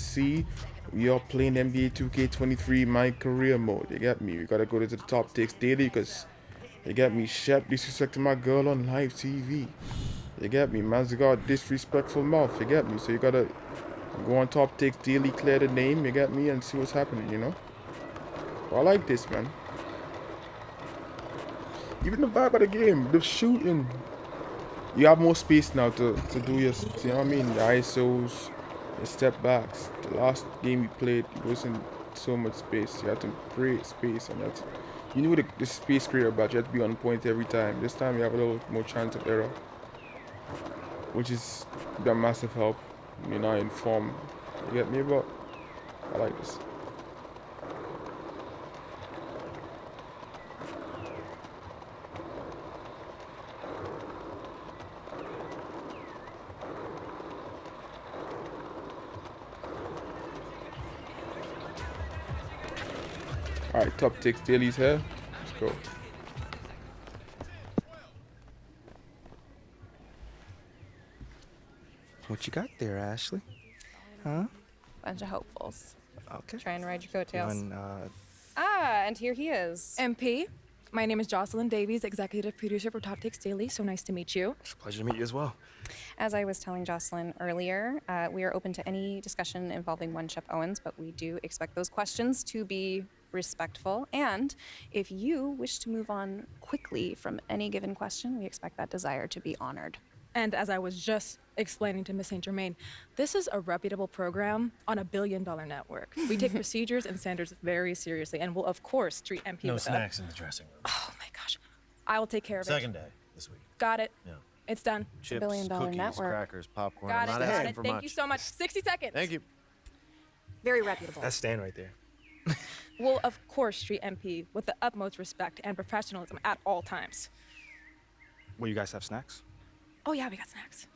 see, we are playing NBA 2K23 My Career Mode. You get me? We gotta go to the Top Takes Daily because you get me. Shep disrespecting my girl on live TV. You get me? Man's got disrespectful mouth. You get me? So you gotta go on Top Takes Daily, clear the name. You get me? And see what's happening. I like this, man. Even the vibe of the game, the shooting. You have more space now to do your, you know what I mean? The ISOs, the step backs. The last game you played, it wasn't so much space. You had to create space, and you knew the space creator, but you had to be on point every time. This time you have a little more chance of error, which is a massive help. You're not informed. You get me? But I like this. Alright, top takes dailies here. Let's go. What you got there, Ashley? Huh? Bunch of hopefuls. Okay. Try and ride your coattails. Feeling, And here he is. MP, my name is Jocelyn Davies, executive producer for Top Takes Daily. So nice to meet you. it's a pleasure to meet you as well. As I was telling Jocelyn earlier, we are open to any discussion involving one Shep Owens, but we do expect those questions to be respectful. And if you wish to move on quickly from any given question, we expect that desire to be honored. And as I was just explaining to Miss St. Germain, this is a reputable program on a billion-dollar network. We take procedures and standards very seriously and will, of course, treat MP No with snacks in the dressing room. Oh my gosh. I will take care of it. Second day this week. Got it. Yeah. It's done. Chips, billion-dollar cookies, network. crackers, popcorn. Got I'm it. not Got asking it. for Thank much. you so much. 60 seconds. Thank you. Very reputable. That's Stan right there. We'll, of course, treat MP with the utmost respect and professionalism at all times. Will you guys have snacks? Oh, yeah, we got snacks.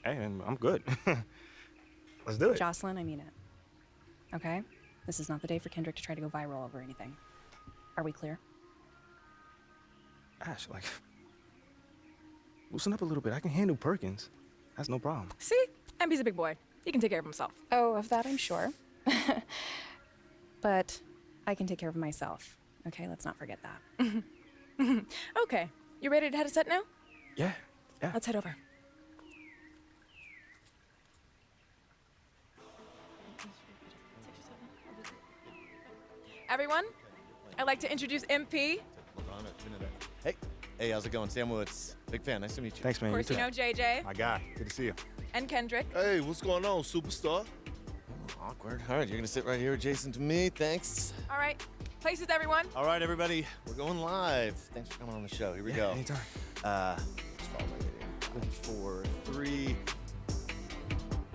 Hey, and I'm good. Let's do it. Jocelyn, I mean it. Okay? This is not the day for Kendrick to try to go viral over anything. Are we clear? Ash, loosen up a little bit. I can handle Perkins. That's no problem. See? MP's a big boy. He can take care of himself. Oh, of that I'm sure. But I can take care of myself. Okay, let's not forget that. Okay. You ready to head a set now? Yeah. Let's head over. Everyone, I'd like to introduce MP. Hey, how's it going? Sam Woods. Big fan. Nice to meet you. Thanks, man. Of course, you know JJ My guy, good to see you. and Kendrick. Hey, what's going on, superstar? Awkward. All right, you're gonna sit right here adjacent to me. Thanks. All right. Places, everyone. All right, everybody, we're going live. Thanks for coming on the show. Here we go. Anytime. Just follow my video. 4, 3.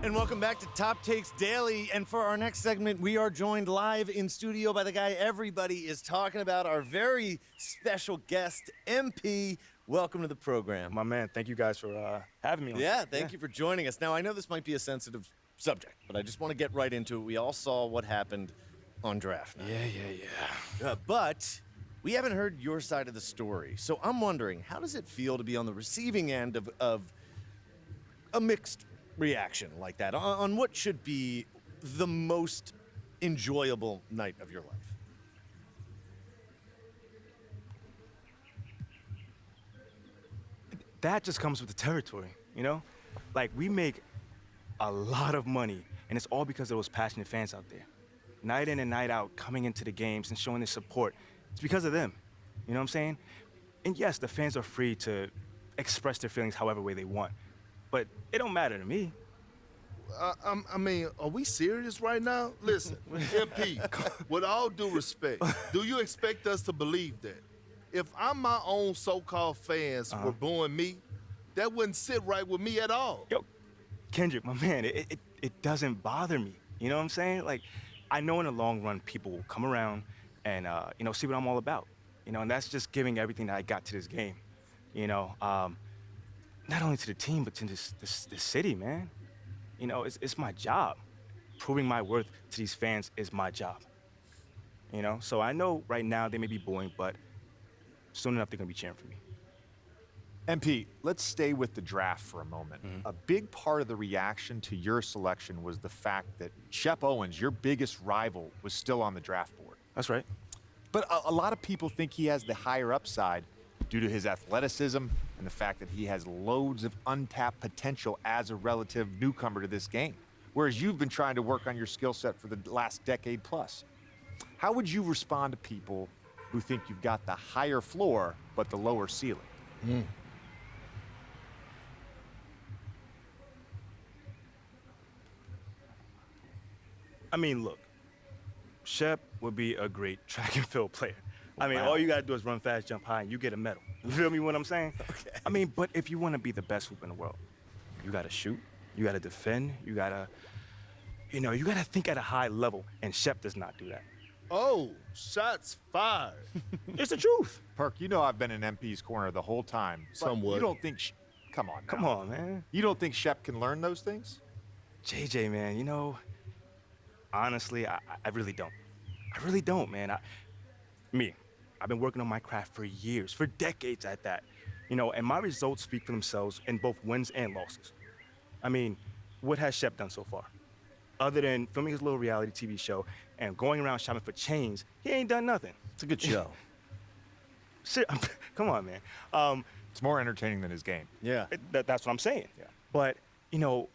And welcome back to Top Takes Daily. And for our next segment, we are joined live in studio by the guy everybody is talking about, our very special guest, MP. Welcome to the program. My man, thank you guys for having me on. Yeah, thank you for joining us. Now, I know this might be a sensitive subject, but I just want to get right into it. We all saw what happened on draft night. Yeah. But we haven't heard your side of the story. So I'm wondering, how does it feel to be on the receiving end of a mixed reaction like that on what should be the most enjoyable night of your life? That just comes with the territory, you know? Like, we make a lot of money, and it's all because of those passionate fans out there. Night in and night out, coming into the games and showing their support. It's because of them. You know what I'm saying? And yes, the fans are free to express their feelings however way they want. But it don't matter to me. I mean, are we serious right now? Listen, MP, with all due respect, do you expect us to believe that? If I'm my own so-called fans were booing me, that wouldn't sit right with me at all. Yo, Kendrick, my man, it doesn't bother me. You know what I'm saying? Like, I know in the long run, people will come around and, see what I'm all about. You know, and that's just giving everything that I got to this game. You know, not only to the team, but to this city, man. You know, it's my job. Proving my worth to these fans is my job. You know, so I know right now they may be booing, but soon enough they're gonna be cheering for me. MP, let's stay with the draft for a moment. A big part of the reaction to your selection was the fact that Shep Owens, your biggest rival, was still on the draft board. That's right. But a lot of people think he has the higher upside due to his athleticism and the fact that he has loads of untapped potential as a relative newcomer to this game, whereas you've been trying to work on your skill set for the last decade plus. How would you respond to people who think you've got the higher floor but the lower ceiling? I mean, look, Shep would be a great track and field player. I mean, all you gotta do is run fast, jump high, and you get a medal. You feel me what I'm saying? Okay. I mean, but if you want to be the best hoop in the world, you gotta shoot, you gotta defend, you gotta think at a high level, and Shep does not do that. Oh, shots fired. It's the truth. Perk, you know I've been in MP's corner the whole time. but Somewhat. You don't think... Come on now. Come on, man. You don't think Shep can learn those things? JJ, man, honestly, I really don't. I really don't, man. I've been working on my craft for years, for decades at that. And my results speak for themselves in both wins and losses. I mean, what has Shep done so far? Other than filming his little reality TV show and going around shopping for chains, he ain't done nothing. It's a good show. Shit, come on, man. It's more entertaining than his game. Yeah. That's what I'm saying. Yeah. But, I'm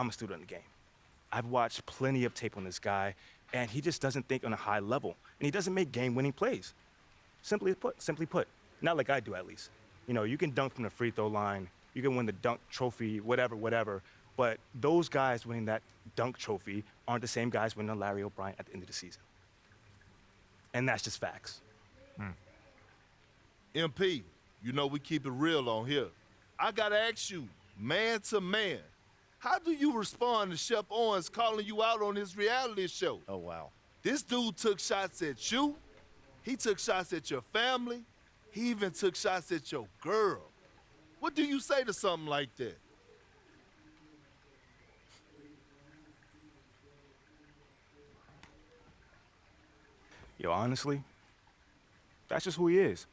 a student of the game. I've watched plenty of tape on this guy, and he just doesn't think on a high level, and he doesn't make game-winning plays. Simply put, not like I do at least. You can dunk from the free throw line, you can win the dunk trophy, whatever, but those guys winning that dunk trophy aren't the same guys winning a Larry O'Brien at the end of the season. And that's just facts. MP, we keep it real on here. I gotta ask you, man to man, how do you respond to Shep Owens calling you out on his reality show? Oh, wow. This dude took shots at you. He took shots at your family. He even took shots at your girl. What do you say to something like that? Yo, honestly, that's just who he is.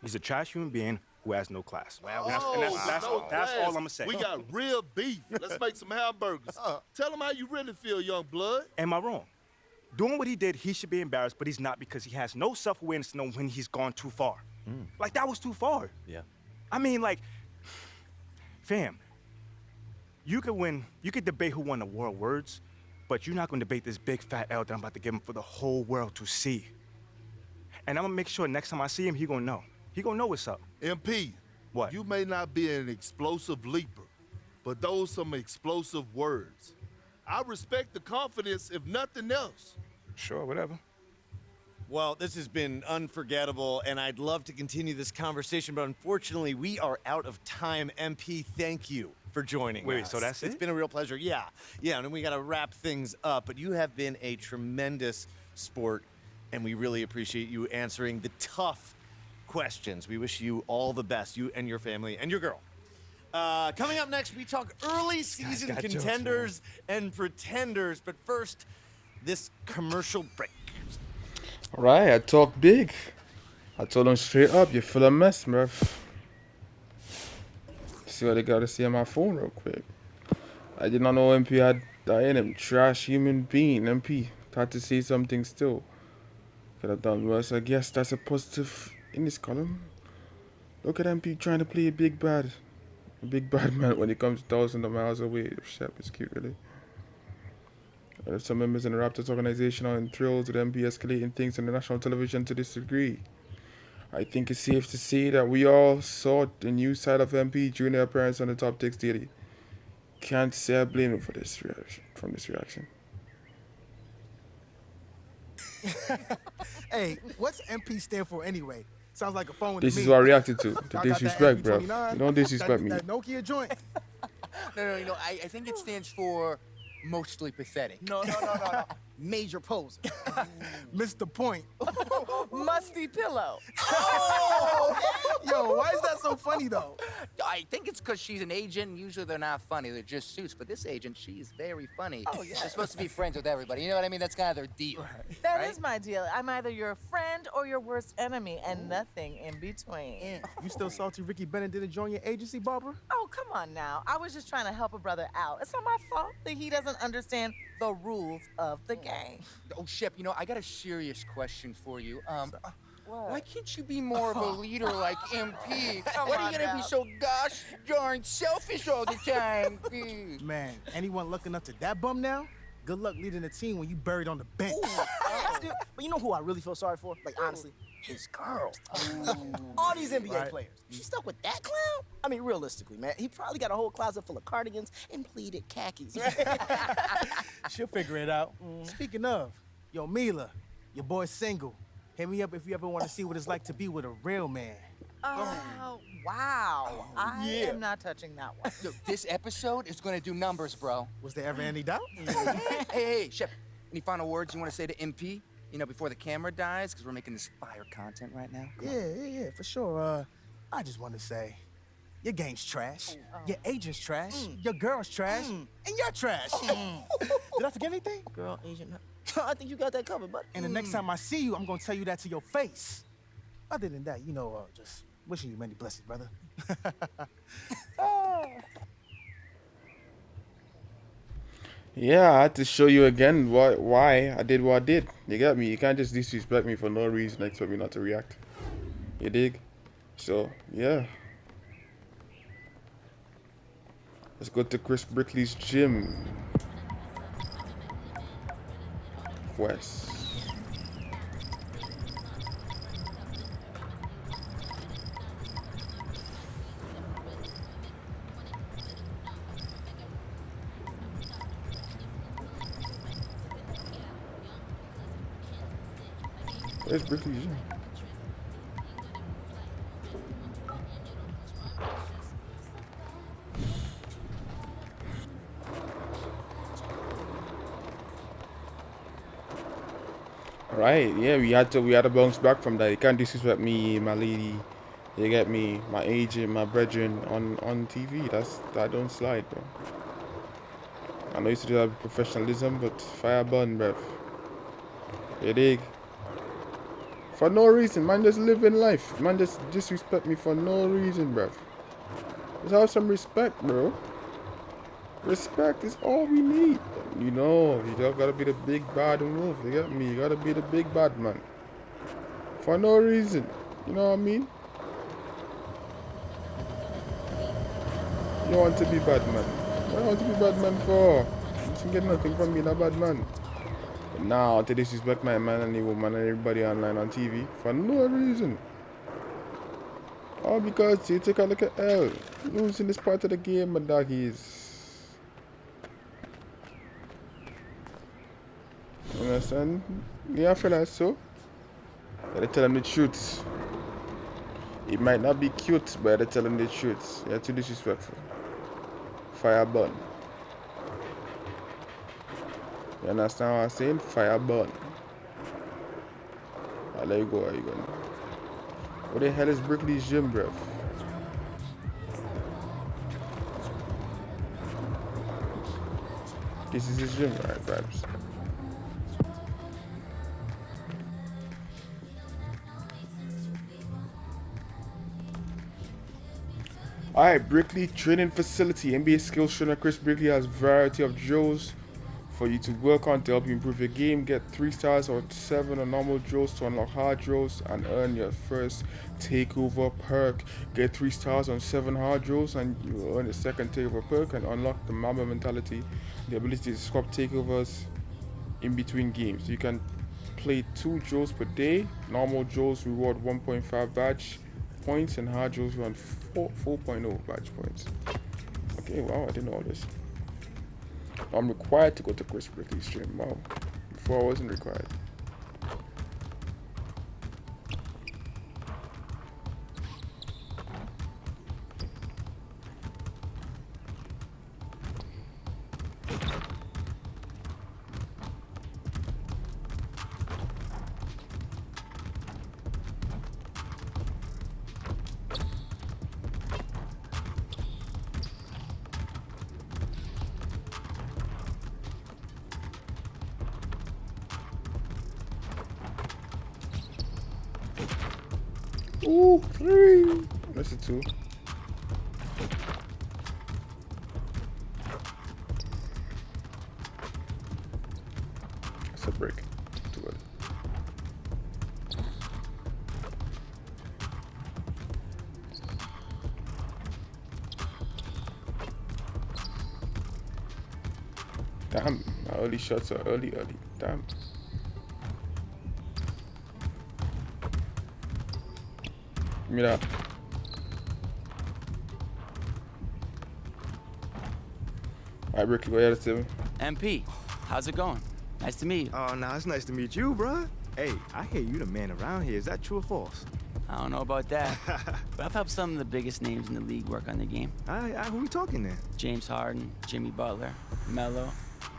He's a trash human being who has no class. That's all I'm gonna say. We got real beef. Let's make some hamburgers. Tell him how you really feel, young blood. Am I wrong? Doing what he did, he should be embarrassed, but he's not because he has no self-awareness to know when he's gone too far. Like, that was too far. Yeah. I mean, like, fam, you could debate who won the world words, but you're not gonna debate this big fat L that I'm about to give him for the whole world to see. And I'm gonna make sure next time I see him, he gonna know. He gonna know what's up. MP, What? you may not be an explosive leaper, but those some explosive words. I respect the confidence, if nothing else. Sure, whatever. Well, this has been unforgettable, and I'd love to continue this conversation, but unfortunately, we are out of time. MP, thank you for joining us. Wait, so that's It's it? been a real pleasure. Yeah, and we got to wrap things up, but you have been a tremendous sport, and we really appreciate you answering the tough questions. We wish you all the best, you and your family and your girl. Coming up next, we talk early season got jokes, contenders and pretenders, but first, this commercial break. All right, I talk big. I told them straight up, you're full of mess, Murph. See what they gotta see on my phone real quick. I did not know MP had that in him. Trash human being, MP. Had to say something still. Could have done worse. I guess that's a positive in this column. Look at MP trying to play a big bad man when it comes thousands of miles away. Shep is cute, really. Some members in the Raptors organization are thrilled with MP escalating things on the national television to this degree. I think it's safe to say that we all saw the new side of MP during their appearance on the Top Takes Daily. Can't say I blame him for this reaction. Hey, what's MP stand for anyway? Sounds like a phone This to is me. what I reacted to. The Y'all got that disrespect, bro. MP29? You don't disrespect me. That Nokia joint. No, I think it stands for mostly pathetic. No. major poser. Mr. Point. Musty pillow. Yo, why is that so funny though? I think it's because she's an agent, and usually they're not funny, they're just suits. But this agent, she's very funny. Oh, yeah. They're supposed to be friends with everybody. You know what I mean? That's kind of their deal. That right? is my deal. I'm either your friend or your worst enemy, and nothing in between. You still salty Ricky Bennett didn't join your agency, Barbara? Oh, come on now. I was just trying to help a brother out. It's not my fault that he doesn't understand the rules of the game. Oh, Shep, you know, I got a serious question for you. What? Why can't you be more of a leader like MP? Come Why are on you gonna now. be so gosh darn selfish all the time? Man, anyone lucky enough to that bum now? Good luck leading a team when you buried on the bench. But you know who I really feel sorry for? Like, honestly, his girl. All these NBA Right. players. She stuck with that clown? I mean, realistically, man, he probably got a whole closet full of cardigans and pleated khakis. She'll figure it out. Speaking of, yo, Mila, your boy's single. Hit me up if you ever want to see what it's like to be with a real man. Oh, wow. I yeah. am not touching that one. Yo, this episode is gonna do numbers, bro. Was there ever any doubt? Hey, Shep, any final words you want to say to MP? You know, before the camera dies, because we're making this fire content right now. Yeah, for sure. I just want to say, your game's trash, your agent's trash, your girl's trash, and you're trash. Did I forget anything? Girl, agent, I think you got that covered, buddy. And the next time I see you, I'm gonna tell you that to your face. Other than that, you know, just wishing you many blessings, brother. Yeah, I had to show you again why I did what I did. You got me? You can't just disrespect me for no reason and expect me not to react. You dig? So, yeah. Let's go to Chris Brickley's gym. West. Where's Brickley's gym? Right, yeah, we had to bounce back from that. You can't disrespect me, my lady. You get me, my agent, my brethren on TV. That don't slide, bro. I know you used to do that with professionalism, but fire burn, bruv. You dig? For no reason, man, just living life. Man, just disrespect me for no reason, bruv. Just have some respect, bro. Respect is all we need. You know, you just gotta be the big bad wolf. You get me? You gotta be the big bad man. For no reason. You know what I mean? You want to be bad man. What you want to be bad man for? You can get nothing from being a bad man. But now to disrespect my man and the woman and everybody online on TV for no reason. All because you take a look at L. Losing this part of the game, my doggies. You understand? Yeah, I feel like so. Gotta tell them the truth. It might not be cute, but I gotta tell them the truth. You're too disrespectful. Fire burn. You understand what I'm saying? Fire burn. I'll let you go. How you going? What the hell is Brickley's gym, bruv? This is his gym, right, vibes? Alright, Brickley Training Facility. NBA Skills Trainer Chris Brickley has a variety of drills for you to work on to help you improve your game. Get 3 stars or 7 on normal drills to unlock hard drills and earn your first takeover perk. Get 3 stars on 7 hard drills and you earn a second takeover perk and unlock the Mamba mentality, the ability to swap takeovers in between games. You can play 2 drills per day. Normal drills reward 1.5 badge points and hard drills run 4.0 badge points. Okay, wow, I didn't know all this. I'm required to go to Chris Brickley's stream. Wow, before I wasn't required. Ooh, 3. That's a 2. That's a break. Too early. Damn, my early shots are early. Damn. Give me that. Alright, Ricky, go ahead, Steven. MP, how's it going? Nice to meet you. Oh, nah, it's nice to meet you, bruh. Hey, I hear you the man around here. Is that true or false? I don't know about that, but I've helped some of the biggest names in the league work on their game. Who we talking then? James Harden, Jimmy Butler, Melo,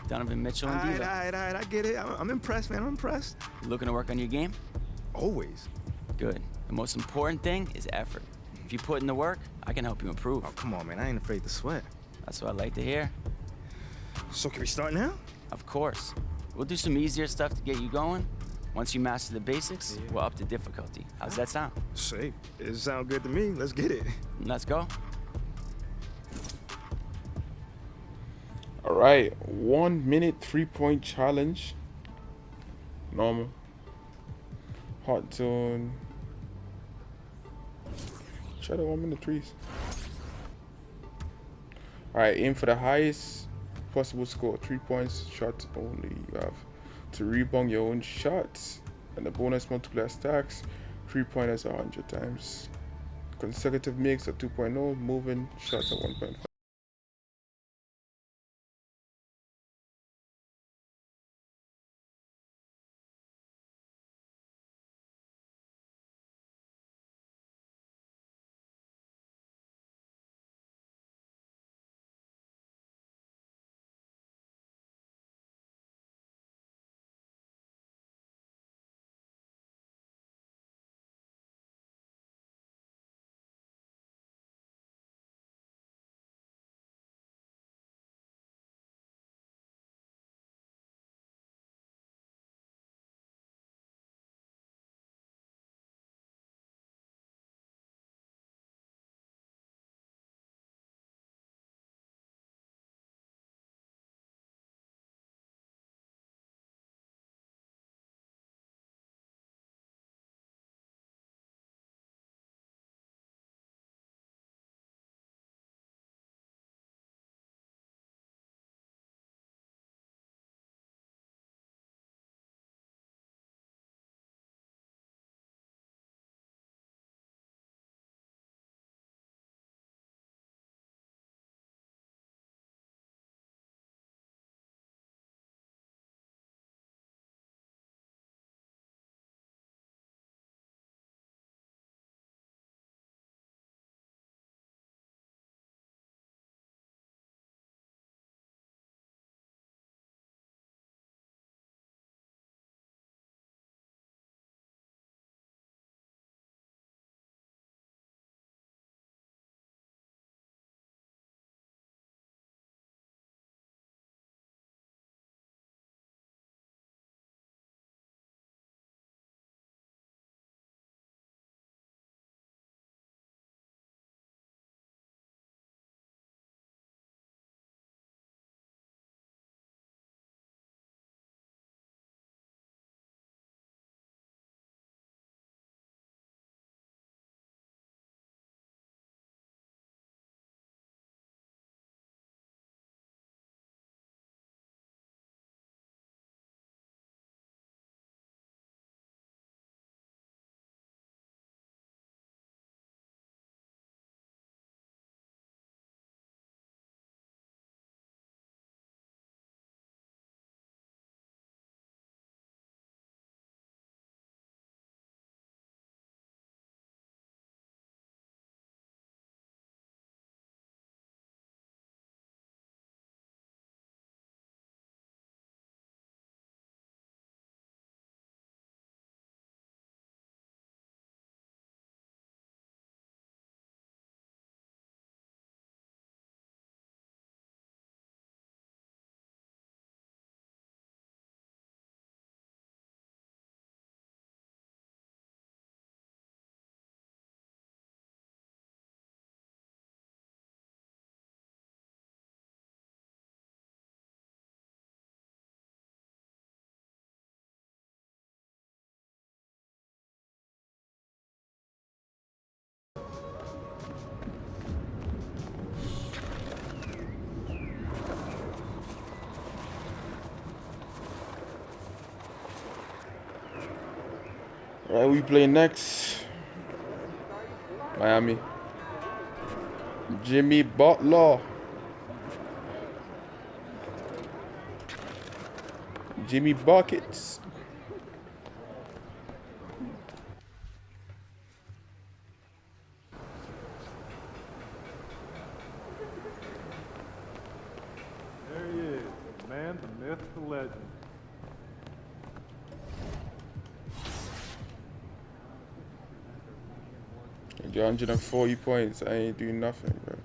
Donovan Mitchell, and All D'Lo. right, I get it. I'm impressed, man. I'm impressed. You looking to work on your game? Always. Good. The most important thing is effort. If you put in the work, I can help you improve. Oh, come on, man. I ain't afraid to sweat. That's what I like to hear. So can we start now? Of course. We'll do some easier stuff to get you going. Once you master the basics, we'll up the difficulty. How's that sound? Say, it sounds good to me. Let's get it. Let's go. Alright, 1 minute 3-point challenge. Normal. Hot zone. Try the 1 minute threes. Alright, aim for the highest possible score. 3 points, shots only. You have to rebound your own shots. And the bonus multiplier stacks. 3-pointers 100 times. Consecutive makes are 2.0. Moving shots are 1.5. Right, we play next. Miami. Jimmy Butler. Jimmy Buckets. There he is, the man, the myth, the legend. I got 140 points. I ain't doing nothing, bro.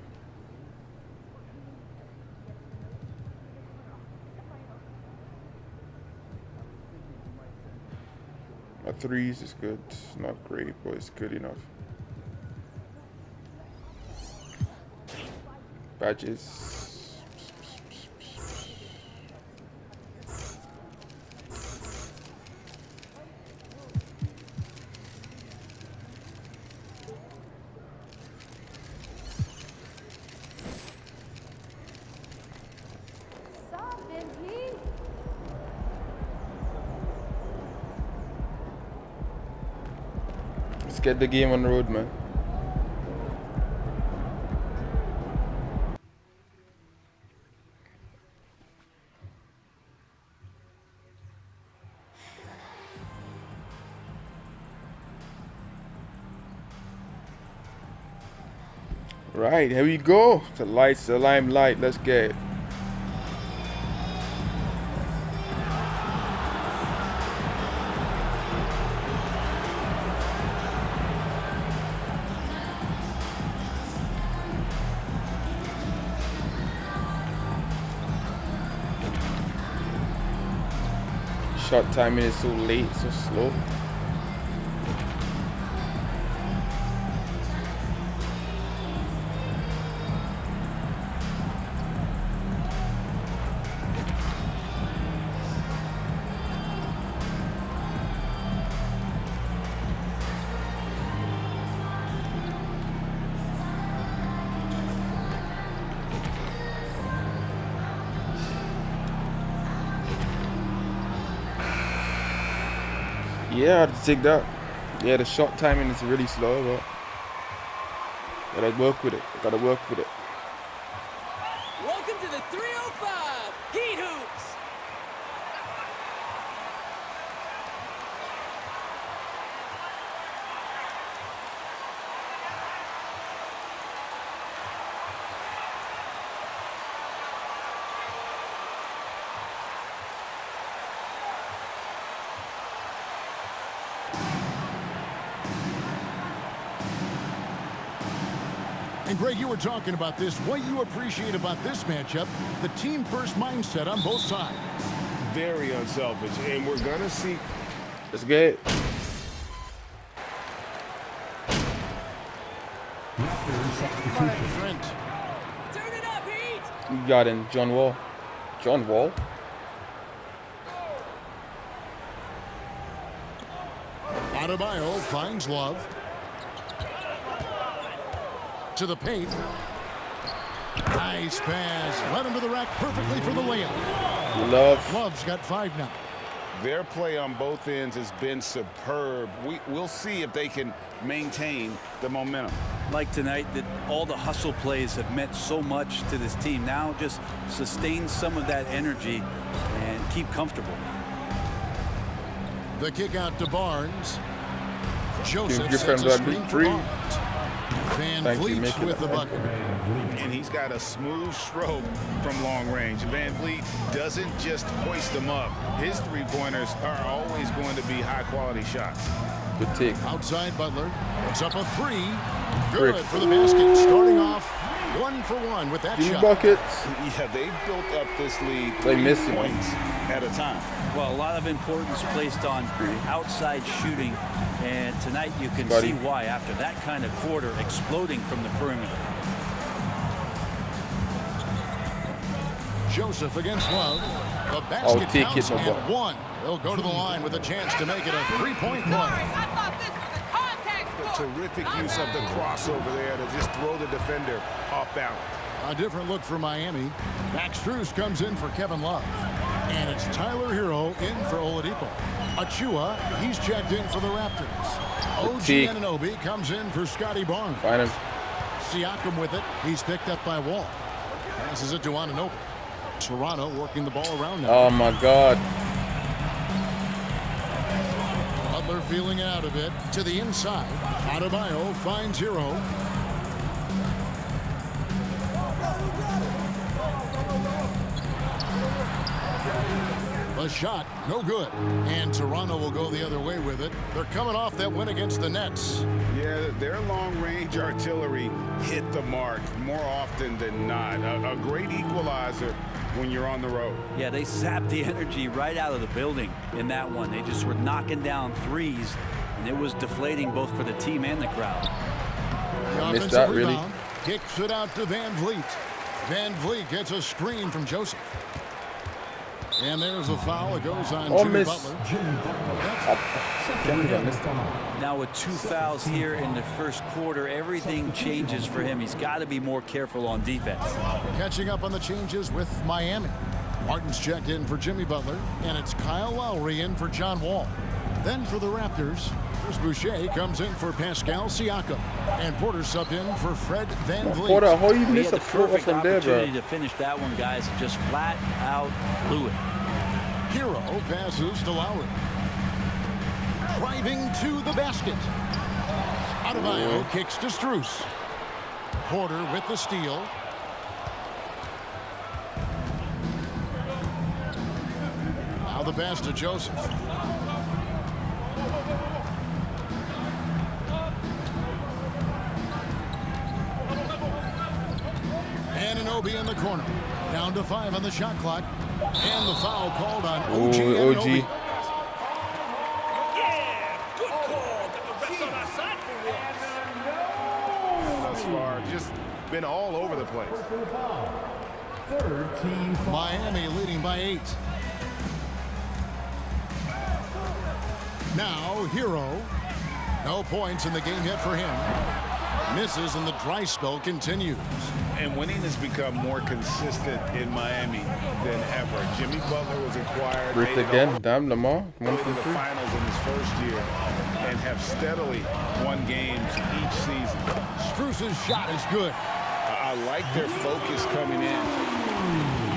My threes is good. It's not great, but it's good enough. Badges. Let's get the game on the road, man. Right, here we go. The lights, the limelight. Let's get it. Shot timing is so late, so slow. Yeah, I had to take that. Yeah, the shot timing is really slow, but gotta work with it. Gotta work with it. Welcome to the 305 Heat Hoops. And Greg, you were talking about this. What you appreciate about this matchup, the team-first mindset on both sides. Very unselfish, and we're gonna see. Let's get it. Trent. Turn it up, Heat. You got in John Wall. John Wall. Adebayo finds Love. To the paint. Nice pass. Led him to the rack perfectly for the layup. Love's got 5 now. Their play on both ends has been superb. We'll see if they can maintain the momentum. Like tonight, that all the hustle plays have meant so much to this team. Now just sustain some of that energy and keep comfortable. The kick out to Barnes. Joseph Your sets friend a got screen me for free. Barnes. Van Thank you, Vliet Mickey. with the bucket. And he's got a smooth stroke from long range. Van Vliet doesn't just hoist them up. His three-pointers are always going to be high-quality shots. Good take. Outside Butler. Puts up a 3. Good for the basket. Starting off 1 for 1 with that shot. Buckets. Yeah, they built up this lead They 3 missed him. points at a time. Well, a lot of importance placed on outside shooting, and tonight you can Buddy. see why after that kind of quarter exploding from the perimeter. Joseph against Love. The I'll basket take counts it, no and ball. 1. They'll go to the line with a chance to make it a 3-point play. Terrific use of the crossover there to just throw the defender off balance. A different look for Miami. Max Strus comes in for Kevin Love. And it's Tyler Hero in for Oladipo. Achua, he's checked in for the Raptors. OG Anunoby comes in for Scotty Barnes. Find him. Siakam with it. He's picked up by Wall. Passes it to Anunoby. Toronto working the ball around now. Oh my God. Butler feeling it out a bit to the inside. Adebayo finds Hero. A shot, no good. And Toronto will go the other way with it. They're coming off that win against the Nets. Yeah, their long-range artillery hit the mark more often than not. A great equalizer when you're on the road. Yeah, they sapped the energy right out of the building in that one. They just were knocking down threes, and it was deflating both for the team and the crowd. The Missed that, really. Kicks it out to Van Vliet. Van Vliet gets a screen from Joseph. And there's a foul. It goes on Jimmy Butler. Now with 2 fouls here in the first quarter, everything changes for him. He's got to be more careful on defense. Catching up on the changes with Miami. Martin's checked in for Jimmy Butler, and it's Kyle Lowry in for John Wall. Then for the Raptors, Chris Boucher comes in for Pascal Siakam, and Porter subbed in for Fred Van Vliet. Porter, how you He miss had a the floater perfect from there, bro? opportunity to finish that one, guys, and just flat out blew it. Hero passes to Lowry. Driving to the basket. Adebayo kicks to Strus. Porter with the steal. Now the pass to Joseph. Anunoby in the corner. Down to 5 on the shot clock. And the foul called on OG Anunoby. Thus far, just been all over the place. Miami leading by 8. Now Hero. No points in the game yet for him. Misses and the dry spell continues. And winning has become more consistent in Miami than ever. Jimmy Butler was acquired. Ripped again. Damn, Lamar. To the finals in his first year and have steadily won games each season. Strus's shot is good. I like their focus coming in.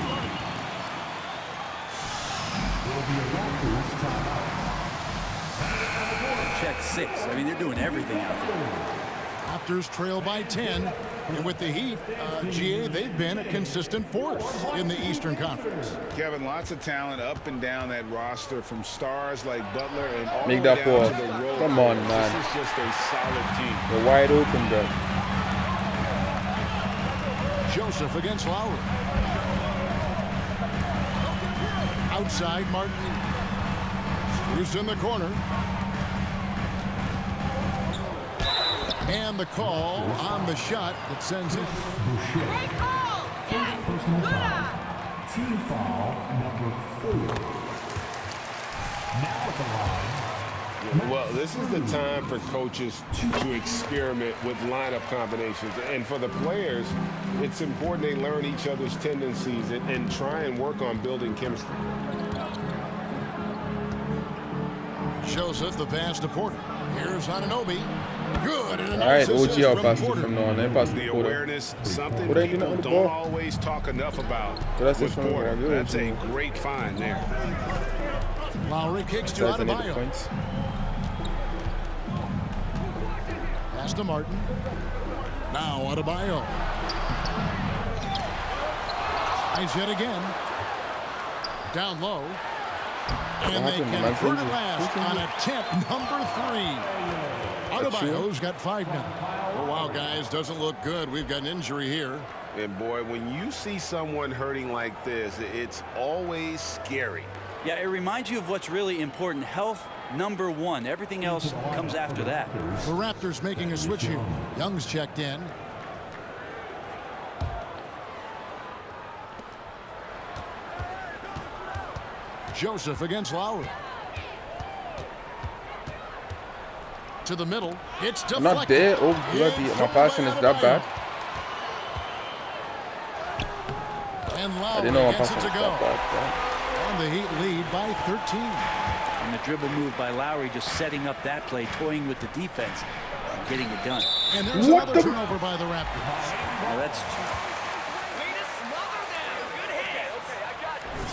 Check 6. I mean, they're doing everything out there. Raptors trail by 10. And with the Heat, GA, they've been a consistent force in the Eastern Conference. Kevin, lots of talent up and down that roster, from stars like Butler and all Make the way that down ball. to the role Come on, players. man. This is just a solid team. They're wide open, bro. Joseph against Lowry. Outside, Martin. Strus in the corner. And the call on the shot that sends it. Team foul number 4. Now at the line. Well, this is the time for coaches to experiment with lineup combinations. And for the players, it's important they learn each other's tendencies and try and work on building chemistry. Joseph, the pass to Porter. Here's Anunoby. Good. And All right, OG out pass it from now on. They pass The it Porter. awareness, something Porter ain't doing people nothing with the don't ball. always talk enough about That's with just one of Porter. the That's a good great find there. Lowry kicks to Guys, I need the Adebayo. points. Pass to Martin. Now Adebayo. Nice hit again. Down low. And they convert it last on attempt number 3. Adebayo's got 5 now. Oh, wow, guys, doesn't look good. We've got an injury here. And boy, when you see someone hurting like this, it's always scary. Yeah, it reminds you of what's really important. Health, number 1. Everything else comes after that. The Raptors making a switch here. Young's checked in. Joseph against Lowry. To the middle. It's I'm deflected. not there. Oh, bloody. My passing is that bad. And I Lowry didn't know my gets it passing to was go. that bad, bro. And the Heat lead by 13. And the dribble move by Lowry just setting up that play, toying with the defense, and getting it done. And there's another turnover by the Raptors. Well, that's...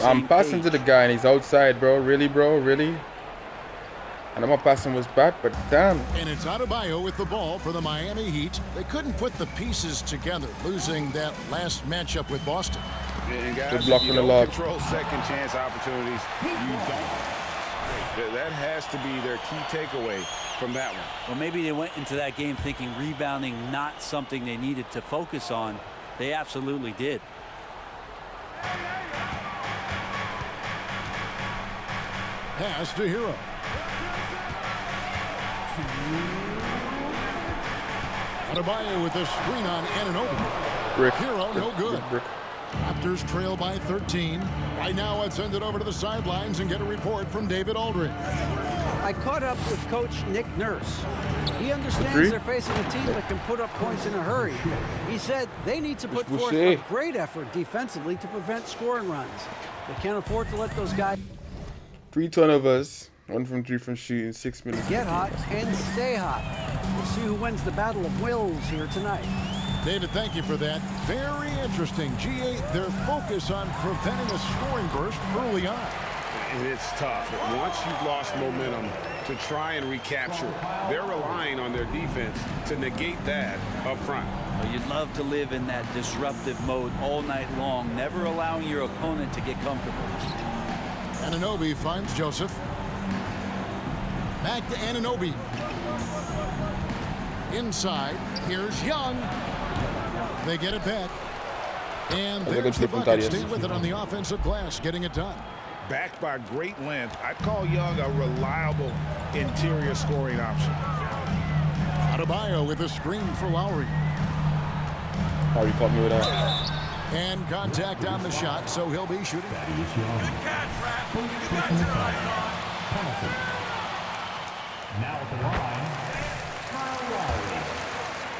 I'm passing to the guy and he's outside, bro. Really, bro? Really? And my passing was bad, but damn. And it's Adebayo with the ball for the Miami Heat. They couldn't put the pieces together, losing that last matchup with Boston. And guys, Good block if you from the don't lob. control second chance opportunities, you don't. That has to be their key takeaway from that one. Well, maybe they went into that game thinking rebounding not something they needed to focus on. They absolutely did. Pass to Hero. Adebayo with the screen on Anunoby. Brick. Hero, no good. Brick. Raptors trail by 13. Right now, let's send it over to the sidelines and get a report from David Aldridge. I caught up with Coach Nick Nurse. He understands they're facing a team that can put up points in a hurry. He said they need to put forth a great effort defensively to prevent scoring runs. They can't afford to let those guys 3 turnovers, 1 from 3 from shooting, 6 minutes. get hot and stay hot. We'll see who wins the battle of wills here tonight. David, thank you for that. Very interesting. G8, their focus on preventing a scoring burst early on. And it's tough. Once you've lost momentum, to try and recapture it, they're relying on their defense to negate that up front. Well, you'd love to live in that disruptive mode all night long, never allowing your opponent to get comfortable. Anunoby finds Joseph. Back to Anunoby. Inside, here's Young. They get it back. And there's the bucket. Stay with it on the offensive glass, getting it done. Backed by great length, I'd call Young a reliable interior scoring option. Adebayo with a screen for Lowry. Lowry caught me with that. And contact on the shot, so he'll be shooting. Now at the line,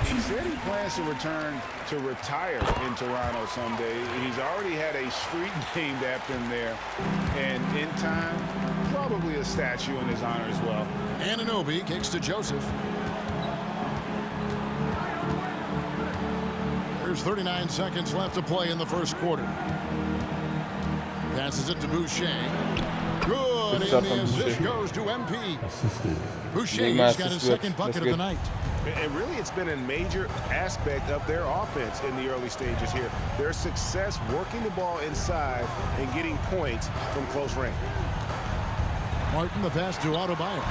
He said he plans to return to retire in Toronto someday. He's already had a street named after him there. And in time, probably a statue in his honor as well. Anunoby kicks to Joseph. There's 39 seconds left to play in the first quarter. Passes it to Boucher. Good, and the assist goes to MP. Boucher's got his second bucket of the night. And really, it's been a major aspect of their offense in the early stages here. Their success working the ball inside and getting points from close range. Martin, the pass to Adebayo.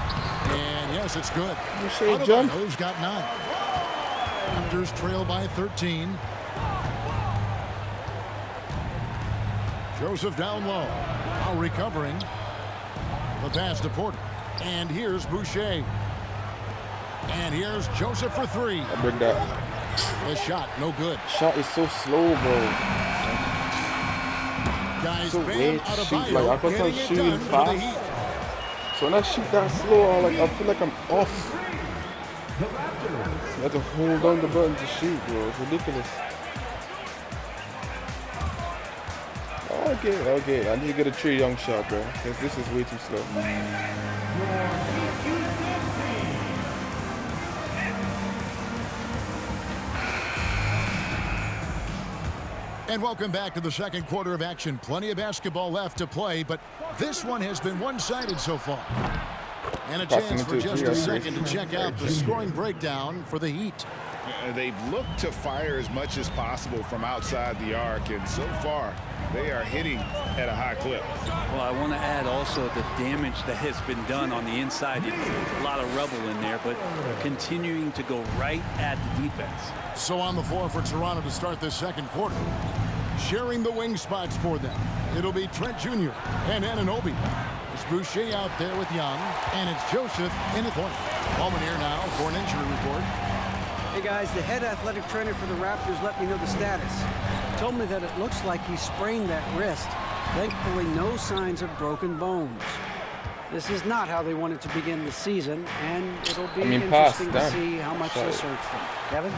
And yes, it's good. jump. Adebayo's got 9. Raptors trail by 13. Joseph down low. Now recovering. The pass to Porter. And here's Boucher. And here's Joseph for 3. I bring that. The shot, no good. Shot is so slow, bro. Guys, so Bam weird shoot. Adebayo Like, I got some shooting fast. So when I shoot that slow, I feel like I'm off. You have to hold on the button to shoot, bro. It's ridiculous. Okay. I need to get a Trae Young shot, bro. Because this is way too slow. And welcome back to the second quarter of action. Plenty of basketball left to play, but this one has been one-sided so far. And a chance for just a second to check out the scoring breakdown for the Heat. They've looked to fire as much as possible from outside the arc, and so far they are hitting at a high clip. Well, I want to add also the damage that has been done on the inside. A lot of rubble in there, but continuing to go right at the defense. So on the floor for Toronto to start this second quarter. Sharing the wing spots for them, it'll be Trent Jr. and Anunoby. It's Boucher out there with Young, and it's Joseph in the corner. Bowman here now for an injury report. Hey guys, the head athletic trainer for the Raptors let me know the status. He told me that it looks like he sprained that wrist. Thankfully, no signs of broken bones. This is not how they wanted to begin the season, and it'll be interesting to see how much this hurts them. Kevin?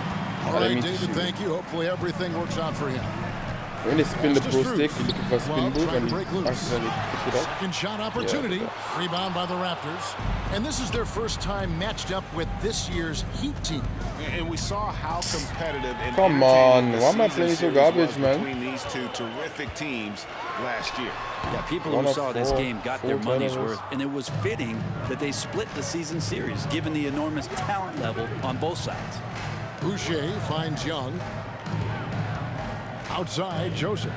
All right, David, thank you. Hopefully everything works out for him. When they spin the Pass to pro Strus. stick, you're looking for a spin Love move trying and to he break loose. accidentally pick it up. Second shot opportunity. Yeah. Rebound by the Raptors. And this is their first time matched up with this year's Heat team. And we saw how competitive and Come entertaining on, the why am I season playing so series garbage, was man? between these two terrific teams last year. Yeah, people One who of saw this four- game got four their money's turnovers. worth, and it was fitting that they split the season series, given the enormous talent level on both sides. Boucher finds Young. Outside, Joseph.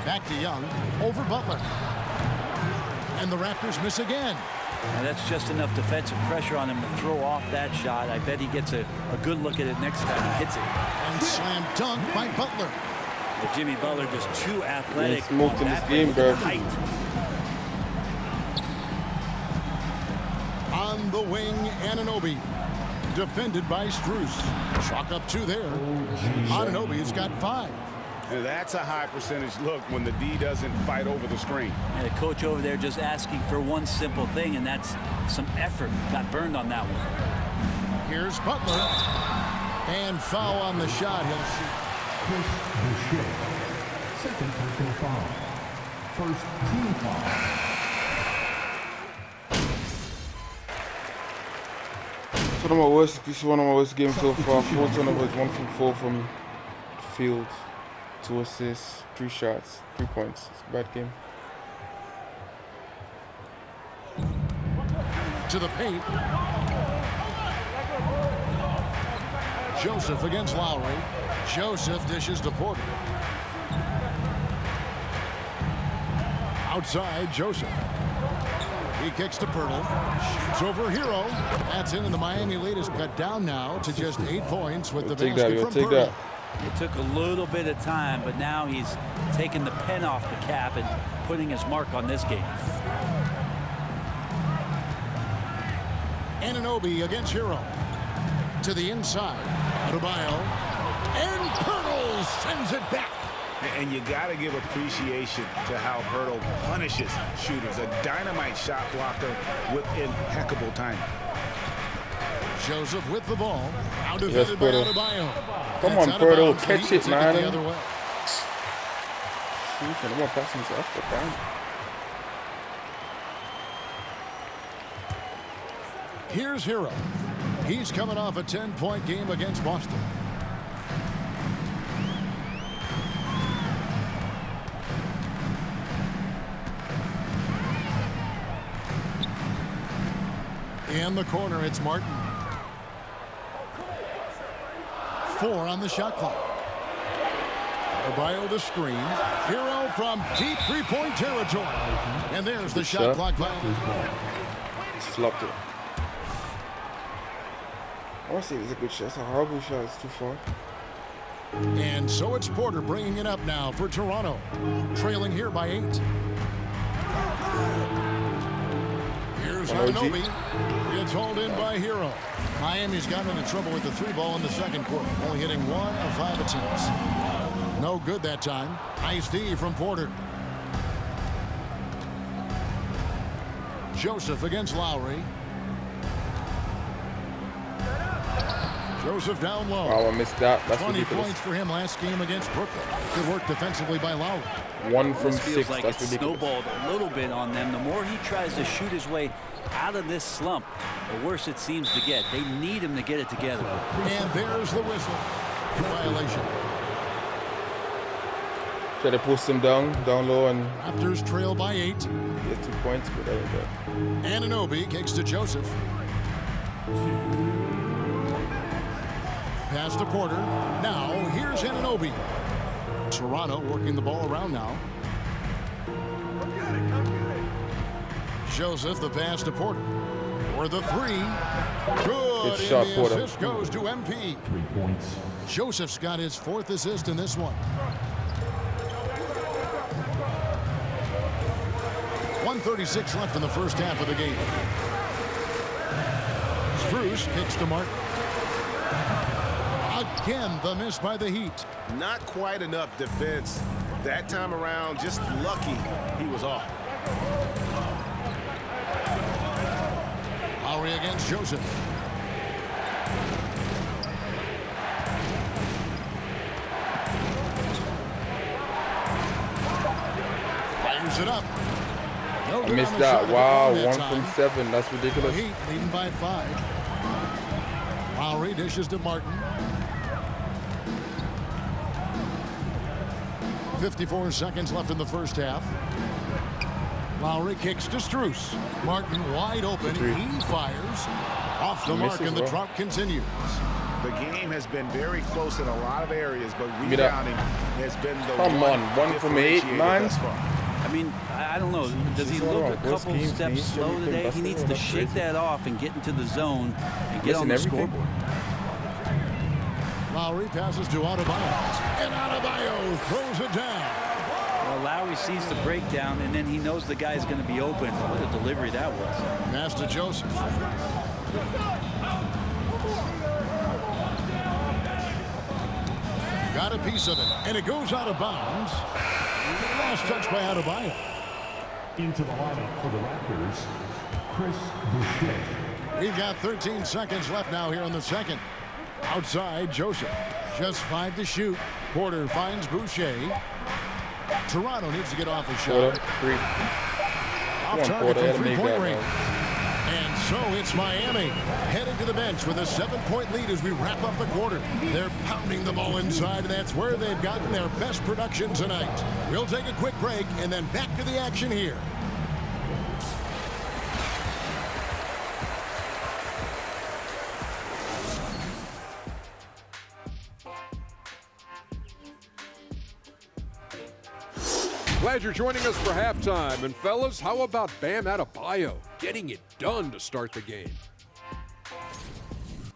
Back to Young. Over Butler. And the Raptors miss again. And that's just enough defensive pressure on him to throw off that shot. I bet he gets a good look at it next time he hits it. And slam dunk by Butler. But Jimmy Butler just too athletic. He's moved on in this that game, play. Look at bro. the height. On the wing, Anunoby. Defended by Strus. Chalk up 2 there. Anunoby's got 5. And that's a high percentage look when the D doesn't fight over the screen. And the coach over there just asking for one simple thing, and that's some effort. Got burned on that one. Here's Butler. And foul on the shot. He'll shoot. Chris Boucher. Second personal foul. First team foul. This is one of my worst games so far. 4 turnovers, 1 from 4 from field, 2 assists, 3 shots, 3 points. It's a bad game. To the paint. Joseph against Lowry. Joseph dishes to Porter. Outside, Joseph. He kicks to Pirtle. Shoots over Hero. That's in, and the Miami lead is cut down now to just 8 points with the Take that, basket yo, from take Pirtle. that. It took a little bit of time, but now he's taking the pen off the cap and putting his mark on this game. Anunoby against Hero. To the inside. Adebayo. And Pirtle sends it back. And you got to give appreciation to how Hurdle punishes shooters. A dynamite shot blocker with impeccable timing. Joseph with the ball. Now Yes, defended by Pirtle. Adebayo. Come That's on, out of Pirtle, bounds. catch He can it, take man. the other way. Shoot, I'm gonna pass himself, but damn. Here's Hero. He's coming off a 10-point game against Boston. In the corner, it's Martin. 4 on the shot clock. Adebayo the screen. Hero from deep 3-point territory. And there's the shot clock violation. Just flopped it. I want to say it's a good shot. It's a horrible shot. It's too far. And so it's Porter bringing it up now for Toronto. Trailing here by 8. Here's Anunoby. It's hauled in by Hero. Miami's gotten into trouble with the 3-ball in the second quarter, only hitting 1 of 5 attempts. No good that time. Nice D from Porter. Joseph against Lowry. Joseph down low. Oh, I missed that. That's 20 ridiculous. points for him last game against Brooklyn. Good work defensively by Lowry. 1 from This 6. feels like That's it's ridiculous. snowballed a little bit on them. The more he tries to shoot his way out of this slump, the worse it seems to get. They need him to get it together. And there's the whistle. Violation. Try to post him down low, and Raptors trail by 8. get 2 points, but that was that. Anunoby kicks to Joseph. Pass to Porter. Now here's Anunoby. Toronto working the ball around now. Joseph the pass to Porter. For the 3. Good. Good shot, and the Porter. assist goes to MP. 3 points. Joseph's got his 4th assist in this one. 1:36 left in the first half of the game. Strus kicks to Martin. Again, the miss by the Heat. Not quite enough defense. That time around, just lucky he was off. Lowry against Joseph. Gives it up. No I good missed on the that. shot at the Wow, phone that 1 time. from 7. That's The ridiculous. Heat leading by 5. Lowry dishes to Martin. 54 seconds left in the first half. Lowry kicks to Strus. Martin wide open. He fires off the mark, and the drought continues. The game has been very close in a lot of areas, but Give me that. rebounding has been the Come on, 1 from 8, differentiator man. thus far. I mean, I don't know. Does he This is look all a right. Worst couple games, steps games, slow everything, today? that's He needs all. to That's shake crazy. that off and get into the zone and get Listen, on the everything. scoreboard. Lowry passes to Adebayo, and Adebayo throws it down. Well, Lowry sees the breakdown, and then he knows the guy's going to be open. What a delivery that was. Pass to Joseph. Got a piece of it, and it goes out of bounds. Last touch by Adebayo. Into the lineup for the Raptors, Chris Boucher. We've got 13 seconds left now here in the second. Outside, Joseph. Just 5 to shoot. Porter finds Boucher. Toronto needs to get off a shot. Off target from three-point range. And so it's Miami heading to the bench with a 7-point lead as we wrap up the quarter. They're pounding the ball inside, and that's where they've gotten their best production tonight. We'll take a quick break and then back to the action here. Glad you're joining us for halftime. And fellas, how about Bam Adebayo getting it done to start the game?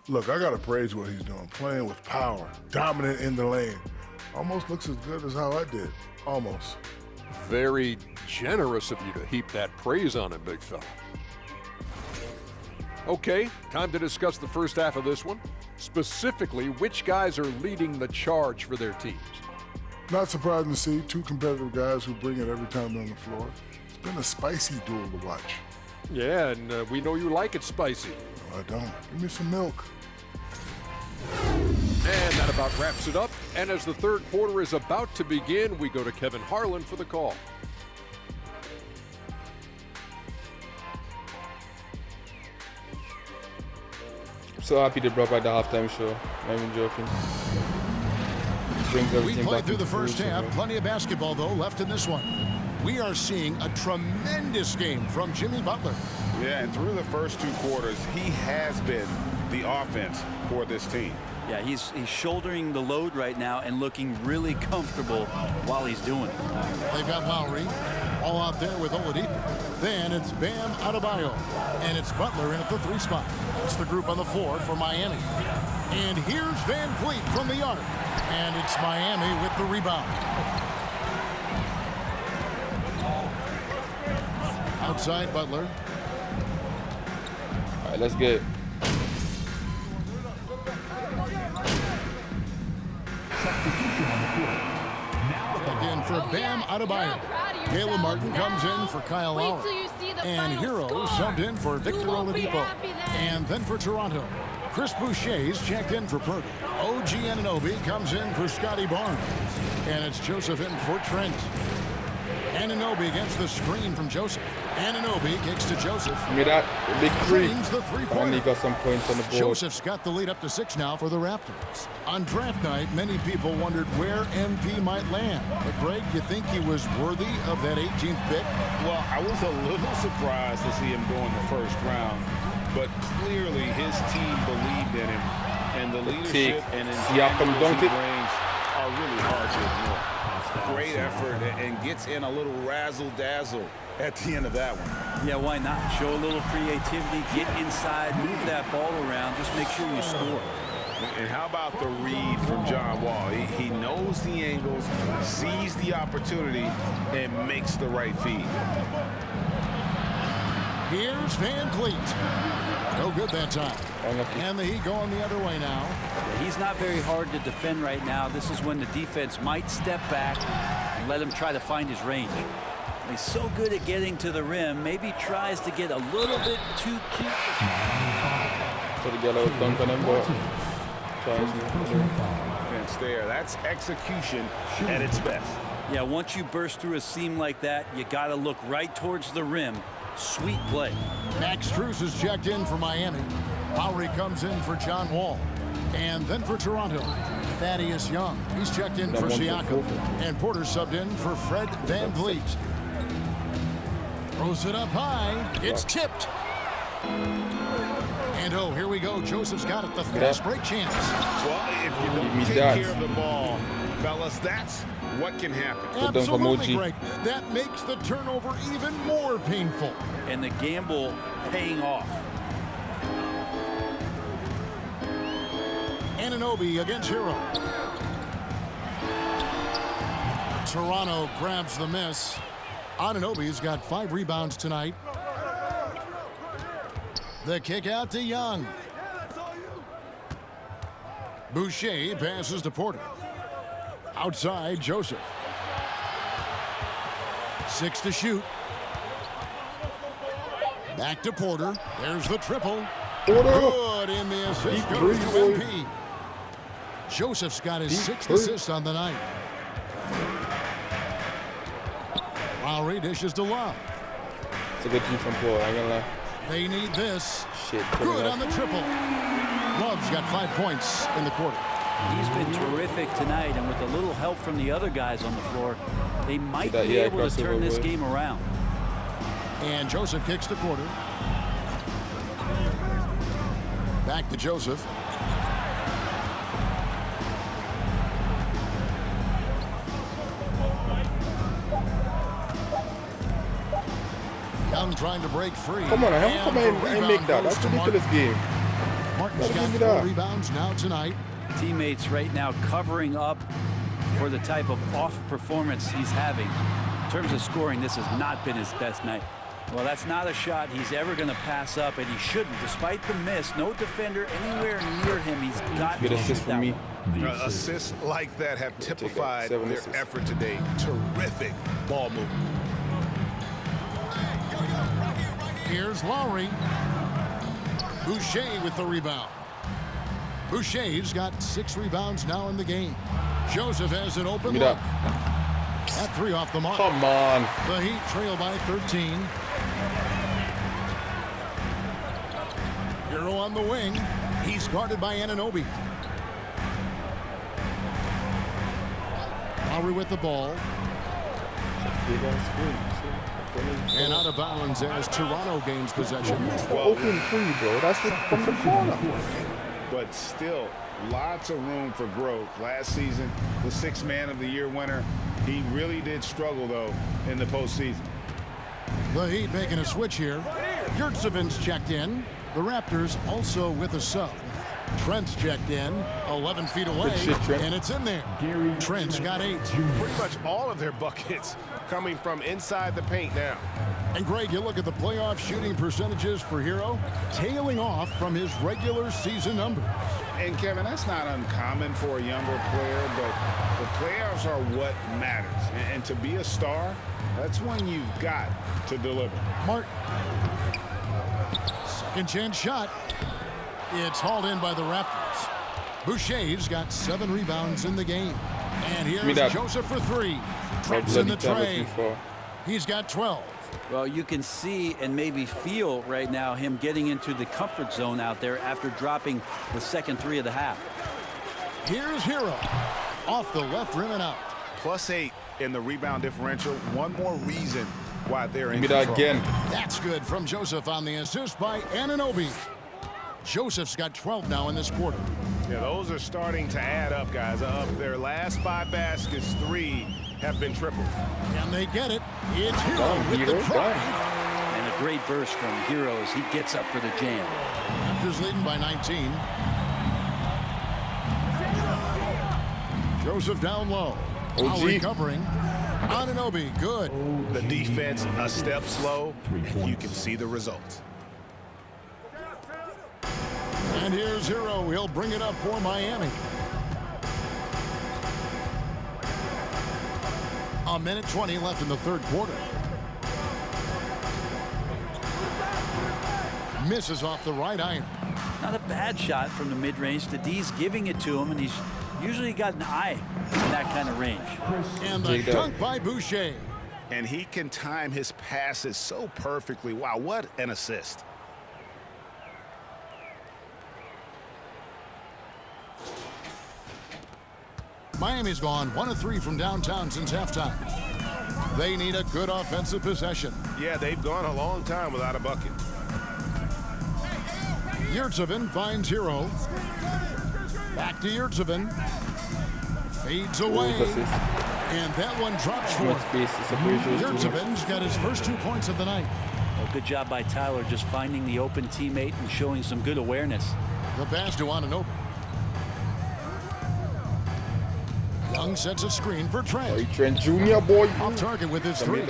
Look, I got to praise what he's doing. Playing with power, dominant in the lane. Almost looks as good as how I did. Almost. Very generous of you to heap that praise on him, big fella. Okay, time to discuss the first half of this one. Specifically, which guys are leading the charge for their teams? Not surprising to see 2 competitive guys who bring it every time they're on the floor. It's been a spicy duel to watch. Yeah, and we know you like it spicy. No, I don't. Give me some milk. And that about wraps it up. And as the third quarter is about to begin, we go to Kevin Harlan for the call. I'm so happy they brought back the halftime show. Not even joking. Brings We everything played back through the into first fruition, half. man. Plenty of basketball, though, left in this one. We are seeing a tremendous game from Jimmy Butler. Yeah, and through the first 2 quarters, he has been the offense for this team. Yeah, he's shouldering the load right now and looking really comfortable while he's doing it. They've got Lowry all out there with Oladipo. Then it's Bam Adebayo, and it's Butler in at the 3 spot. It's the group on the 4 for Miami. And here's Van Fleet from the arc, and it's Miami with the rebound. Outside Butler. All right, let's get it. Check in for Bam Adebayo. Caleb Martin comes in for Kyle Lowry. And Hero subbed in for Victor Oladipo. And then for Toronto, Chris Boucher's checked in for Purdy. OG Anunoby comes in for Scotty Barnes. And it's Joseph in for Trent. Anunoby gets the screen from Joseph. Anunoby kicks to Joseph. Give me that big 3. Drains the Finally three-pointer. got some points on the board. Joseph's got the lead up to 6 now for the Raptors. On draft night, many people wondered where MP might land. But Greg, you think he was worthy of that 18th pick? Well, I was a little surprised to see him go in the first round, but clearly his team believed in him, and the leadership and intangibles he brings are really hard to ignore. Great effort and gets in a little razzle-dazzle at the end of that one. Yeah, why not? Show a little creativity, get inside, move that ball around, just make sure you score. And how about the read from John Wall? He knows the angles, sees the opportunity, and makes the right feed. Here's Van Fleet. No good that time. And the Heat going the other way now. Yeah, he's not very hard to defend right now. This is when the defense might step back and let him try to find his range. He's so good at getting to the rim, maybe tries to get a little bit too cute. So to get a little dunk on him, but Defense there. That's execution at its best. Yeah, once you burst through a seam like that, you got to look right towards the rim. Sweet play. Max Strus is checked in for Miami. Lowry comes in for John Wall. And then for Toronto, Thaddeus Young. He's checked in for Siakam. And Porter subbed in for Fred VanVleet. Throws it up high. It's tipped. And oh, here we go. Joseph's got it. The fast break chance. Well, if you don't take care of the ball, fellas, that's what can happen. Absolutely, Greg. That makes the turnover even more painful. And the gamble paying off. Anunoby against Hero. Toronto grabs the miss. Anunoby's got 5 rebounds tonight. The kick out to Young. Boucher passes to Porter. Outside, Joseph. 6 to shoot. Back to Porter. There's the triple. Good in the assist. Goes to MP. Joseph's got his 6th assist on the night. Lowry dishes to Love. It's a good team from Paul, I ain't gonna lie. They need this. Shit, good on the triple. Love's got 5 points in the quarter. He's been terrific tonight, and with a little help from the other guys on the floor, they might be able to turn this game around. And Joseph kicks to Porter. Back to Joseph. Young trying to break free. Come on, how come I make that? That's a ridiculous game. Martin's got 4 rebounds now tonight. Teammates right now covering up for the type of off performance he's having. In terms of scoring, this has not been his best night. Well, that's not a shot he's ever going to pass up, and he shouldn't. Despite the miss, no defender anywhere near him. He's got good assist from me. Assists like that have typified their effort today. Terrific ball movement. Here's Lowry. Boucher with the rebound. Boucher's got 6 rebounds now in the game. Joseph has an open look. That 3 off the mark. Come on. The Heat trail by 13. Hero on the wing. He's guarded by Anunoby. Lowry with the ball. And out of bounds as Toronto gains possession. Open 3, bro. That's from the corner. But still, lots of room for growth. Last season, the 6th Man of the Year winner. He really did struggle, though, in the postseason. The Heat making a switch here. Yurtsevic's checked in. The Raptors also with a sub. Trent's checked in, 11 feet away, and it's in there. Trent's got 8. Pretty much all of their buckets coming from inside the paint now. And Greg, you look at the playoff shooting percentages for Hero, tailing off from his regular season numbers. And Kevin, that's not uncommon for a younger player, but the playoffs are what matters. And to be a star, that's when you've got to deliver. Martin. Second chance shot. It's hauled in by the Raptors. Boucher's got 7 rebounds in the game. And here's Joseph for 3. Trent's in the tray. He's got 12. Well, you can see and maybe feel right now him getting into the comfort zone out there after dropping the second 3 of the half. Here's Hero. Off the left rim and out. +8 in the rebound differential. One more reason why they're in control. Again. That's good from Joseph on the assist by Anunoby. Joseph's got 12 now in this quarter. Yeah, those are starting to add up, guys. Of their last 5 baskets, 3 have been tripled. Can they get it? It's Hero with the try. And a great burst from Hero as he gets up for the jam. Raptors leading by 19. Joseph down low. Now recovering. Anunoby, good. The defense a step slow, and you can see the results. And here's Hero. He'll bring it up for Miami. A minute 20 left in the third quarter. Misses off the right iron. Not a bad shot from the mid-range. The D's giving it to him, and he's Usually got an eye in that kind of range. And the dunk by Boucher. And he can time his passes so perfectly. Wow, what an assist. Miami's gone 1 of 3 from downtown since halftime. They need a good offensive possession. Yeah, they've gone a long time without a bucket. Yurtseven finds Hero. Back to Yurtseven. Fades away. And that one drops for Yurtseven's got his first 2 points of the night. Well, good job by Tyler just finding the open teammate and showing some good awareness. The pass to Anunoby. Young sets a screen for Trent. Trent Jr., boy. Off target with his 3.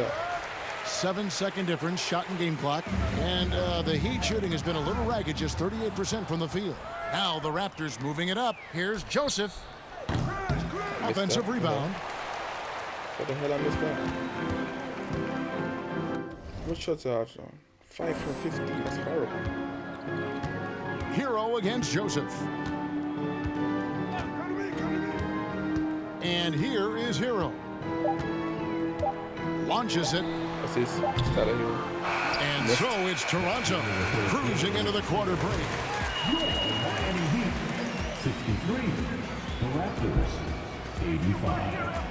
7-second difference, shot and game clock. And the Heat shooting has been a little ragged, just 38% from the field. Now the Raptors moving it up. Here's Joseph. Offensive rebound. What the hell I missed that? What shots I have, son? 5 from 15. That's horrible. Hero against Joseph. And here is Hero. Launches it. Assist. And so it's Toronto cruising into the quarter break. Miami Heat 63. The Raptors 85.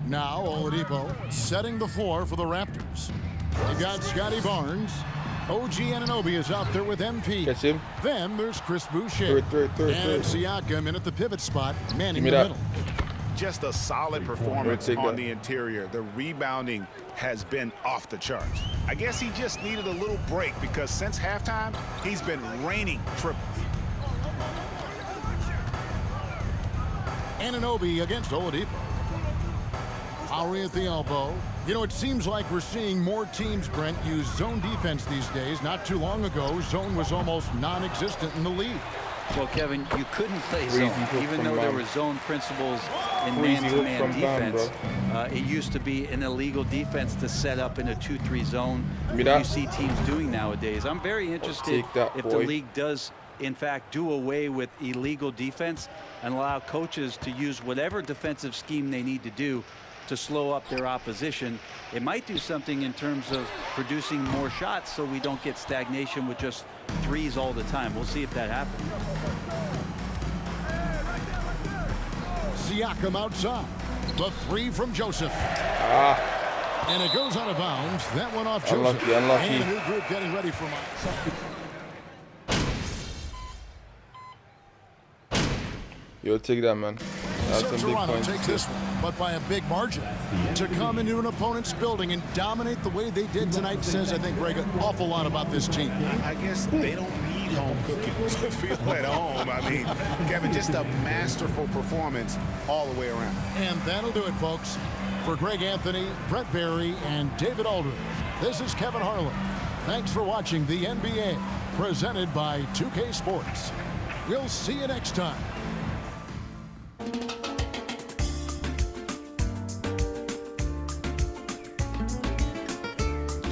Now Oladipo setting the floor for the Raptors. They got Scotty Barnes. OG Anunoby is out there with MP. Catch him. Then there's Chris Boucher. And Siakam in at the pivot spot, manning the middle. Just a solid performance on the interior. The rebounding has been off the charts. I guess he just needed a little break because since halftime, he's been raining triples. Anunoby against Oladipo. Lowry at the elbow. You know, it seems like we're seeing more teams, Brent, use zone defense these days. Not too long ago, zone was almost non-existent in the league. Well, Kevin, you couldn't play zone, even though there were zone principles in man-to-man defense. It used to be an illegal defense to set up in a 2-3 zone. You see teams doing nowadays. I'm very interested if the league does, in fact, do away with illegal defense and allow coaches to use whatever defensive scheme they need to do to slow up their opposition. It might do something in terms of producing more shots so we don't get stagnation with just threes all the time. We'll see if that happens. Siakam outside. The 3 from Joseph. And it goes out of bounds. That one off Joseph. Unlucky. And a new group getting ready for You'll take that, man. That's so a big Toronto point. takes this one, but by a big margin. To come into an opponent's building and dominate the way they did tonight says, I think, Greg, an awful lot about this team. I guess they don't need home cooking to feel at home. I mean, Kevin, just a masterful performance all the way around. And that'll do it, folks. For Greg Anthony, Brett Barry, and David Aldridge, this is Kevin Harlan. Thanks for watching the NBA, presented by 2K Sports. We'll see you next time.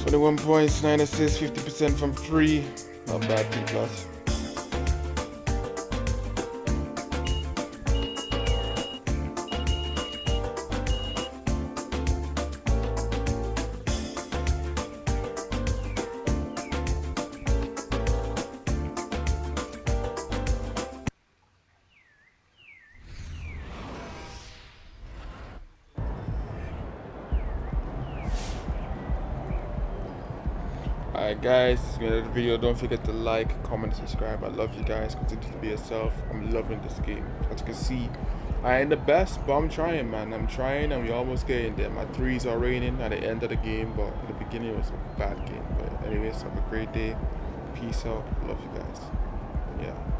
21 points, 9 assists, 50% from 3. Not bad, P+. Alright guys, this is the end of the video. Don't forget to like, comment, subscribe. I love you guys. Continue to be yourself. I'm loving this game. As you can see, I ain't the best, but I'm trying, man. I'm trying, and we're almost getting there. My threes are raining at the end of the game, but in the beginning it was a bad game. But anyways, have a great day. Peace out. Love you guys. Yeah.